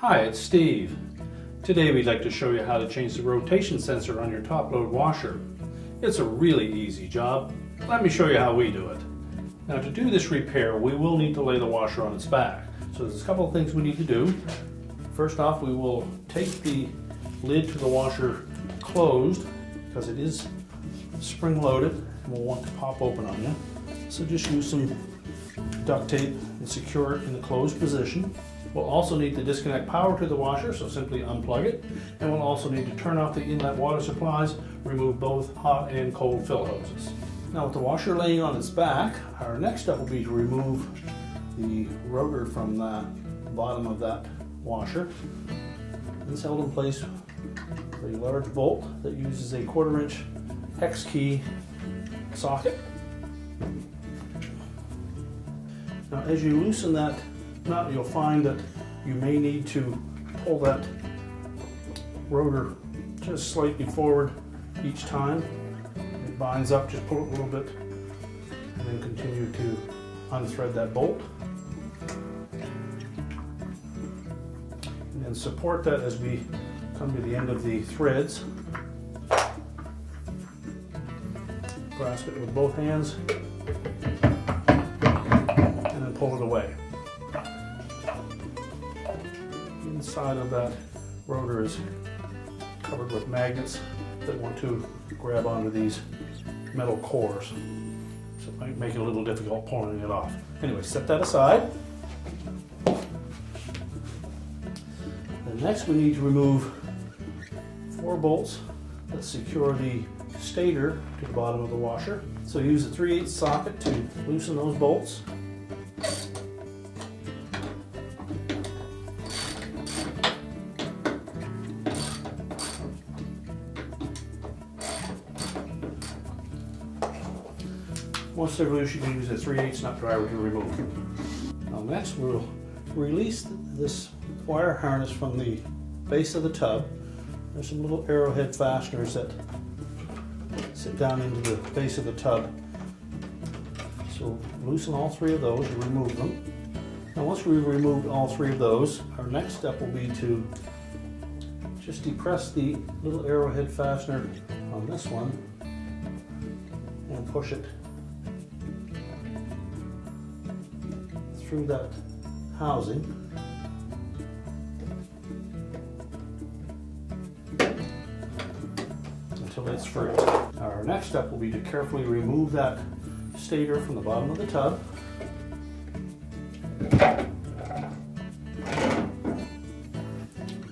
Hi, it's Steve. Today we'd like to show you how to change the rotation sensor on your top load washer. It's a really easy job. Let me show you how we do it. Now to do this repair, we will need to lay the washer on its back. So there's a couple of things we need to do. First off, we will take the lid to the washer closed because it is spring loaded and will want to pop open on you. So just use some duct tape and secure it in the closed position. We'll also need to disconnect power to the washer, so simply unplug it. And we'll also need to turn off the inlet water supplies, remove both hot and cold fill hoses. Now with the washer laying on its back, our next step will be to remove the rotor from the bottom of that washer. It's held in place with a large bolt that uses a 1/4 inch hex key socket. Now as you loosen that nut, you'll find that you may need to pull that rotor just slightly forward each time. It binds up, just pull it a little bit and then continue to unthread that bolt. And then support that as we come to the end of the threads. Grasp it with both hands and then pull it away. Inside of that rotor is covered with magnets that want to grab onto these metal cores. So it might make it a little difficult pulling it off. Anyway, set that aside. And next we need to remove 4 bolts that secure the stator to the bottom of the washer. So use a 3/8 socket to loosen those bolts. Once they're loose, you can use a 3/8 nut driver to remove them. Now next we'll release this wire harness from the base of the tub. There's some little arrowhead fasteners that sit down into the base of the tub. So loosen all 3 of those and remove them. Now once we've removed all 3 of those, our next step will be to just depress the little arrowhead fastener on this one and push it through that housing. Until it's free. Our next step will be to carefully remove that stator from the bottom of the tub.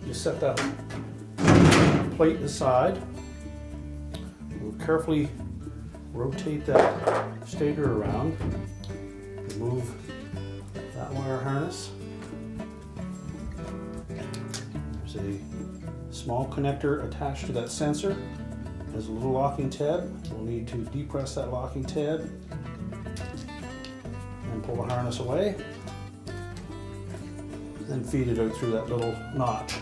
Just set that plate aside. We'll carefully rotate that stator around. Remove that wire harness. There's a small connector attached to that sensor. There's a little locking tab. We'll need to depress that locking tab and pull the harness away. Then feed it out through that little notch.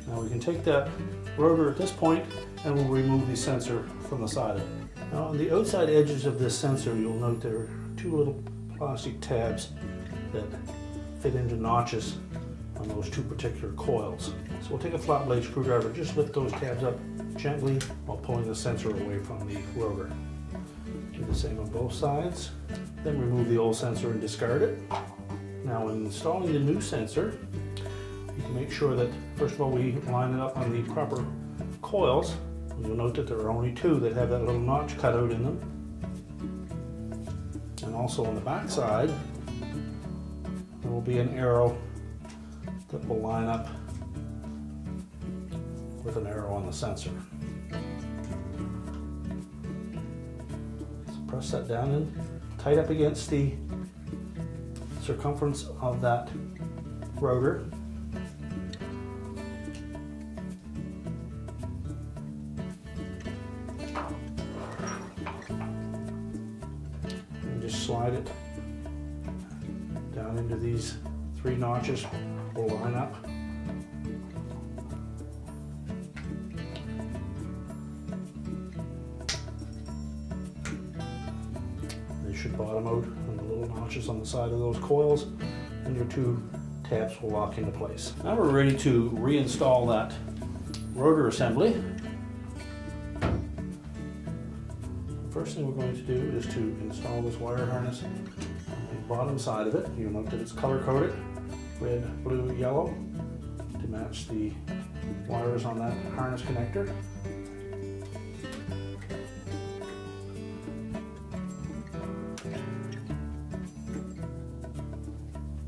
Now we can take that rotor at this point and we'll remove the sensor from the side of it. Now on the outside edges of this sensor, you'll note there are 2 little plastic tabs that fit into notches on those 2 particular coils. So we'll take a flat blade screwdriver, just lift those tabs up gently while pulling the sensor away from the rotor. Do the same on both sides. Then remove the old sensor and discard it. Now when installing the new sensor, you can make sure that first of all we line it up on the proper coils. You'll note that there are only 2 that have that little notch cut out in them. And also on the back side, there will be an arrow that will line up with an arrow on the sensor. So press that down and tight up against the circumference of that rotor. And just slide it down into these 3 notches. Will line up. They should bottom out on the little notches on the side of those coils, and your 2 tabs will lock into place. Now we're ready to reinstall that rotor assembly. First thing we're going to do is to install this wire harness on the bottom side of it. You'll note that it's color coded, red, blue, yellow, to match the wires on that harness connector.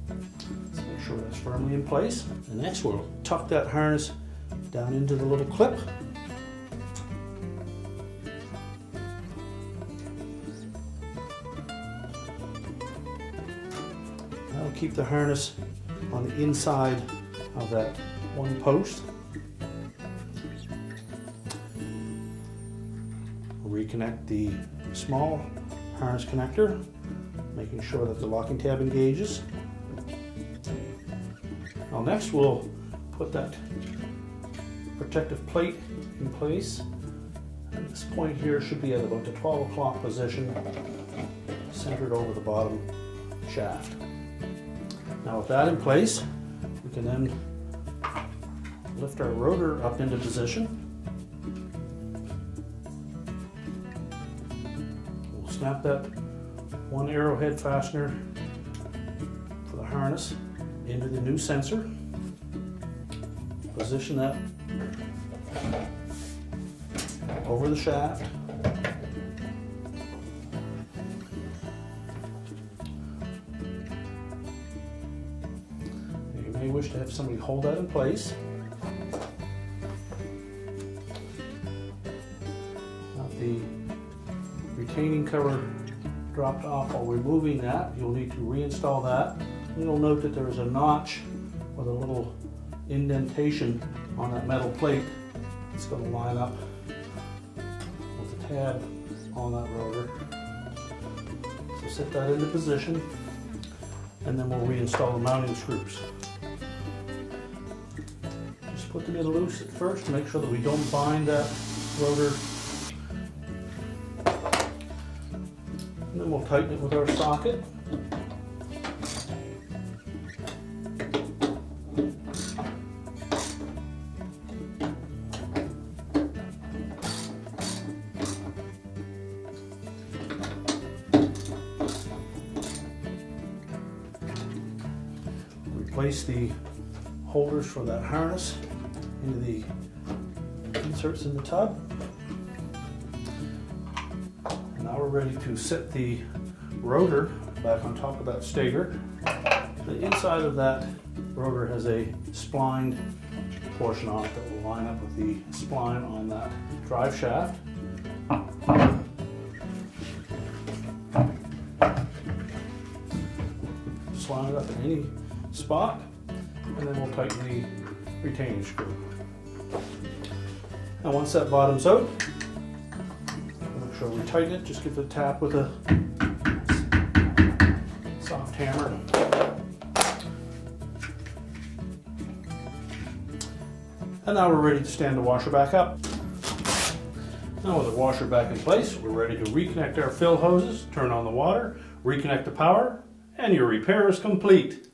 Let's make sure that's firmly in place. And next we'll tuck that harness down into the little clip. That'll keep the harness on the inside of that one post. We'll reconnect the small harness connector, making sure that the locking tab engages. Now next we'll put that protective plate in place. And this point here should be at about the 12 o'clock position, centered over the bottom shaft. Now with that in place, we can then lift our rotor up into position. We'll snap that one arrowhead fastener for the harness into the new sensor. Position that over the shaft. You may wish to have somebody hold that in place. Now the retaining cover dropped off. While removing that, you'll need to reinstall that. You'll note that there is a notch with a little indentation on that metal plate. It's going to line up with the tab on that rotor. So set that into position, and then we'll reinstall the mounting screws. Just put them in loose at first to make sure that we don't bind that rotor. And then we'll tighten it with our socket. Place the holders for that harness into the inserts in the tub. And now we're ready to set the rotor back on top of that stator. The inside of that rotor has a splined portion on it that will line up with the spline on that drive shaft. Just line it up in any spot, and then we'll tighten the retaining screw. Now once that bottom's out, make sure we tighten it. Just give it a tap with a soft hammer. And now we're ready to stand the washer back up. Now with the washer back in place, we're ready to reconnect our fill hoses, turn on the water, reconnect the power, and your repair is complete.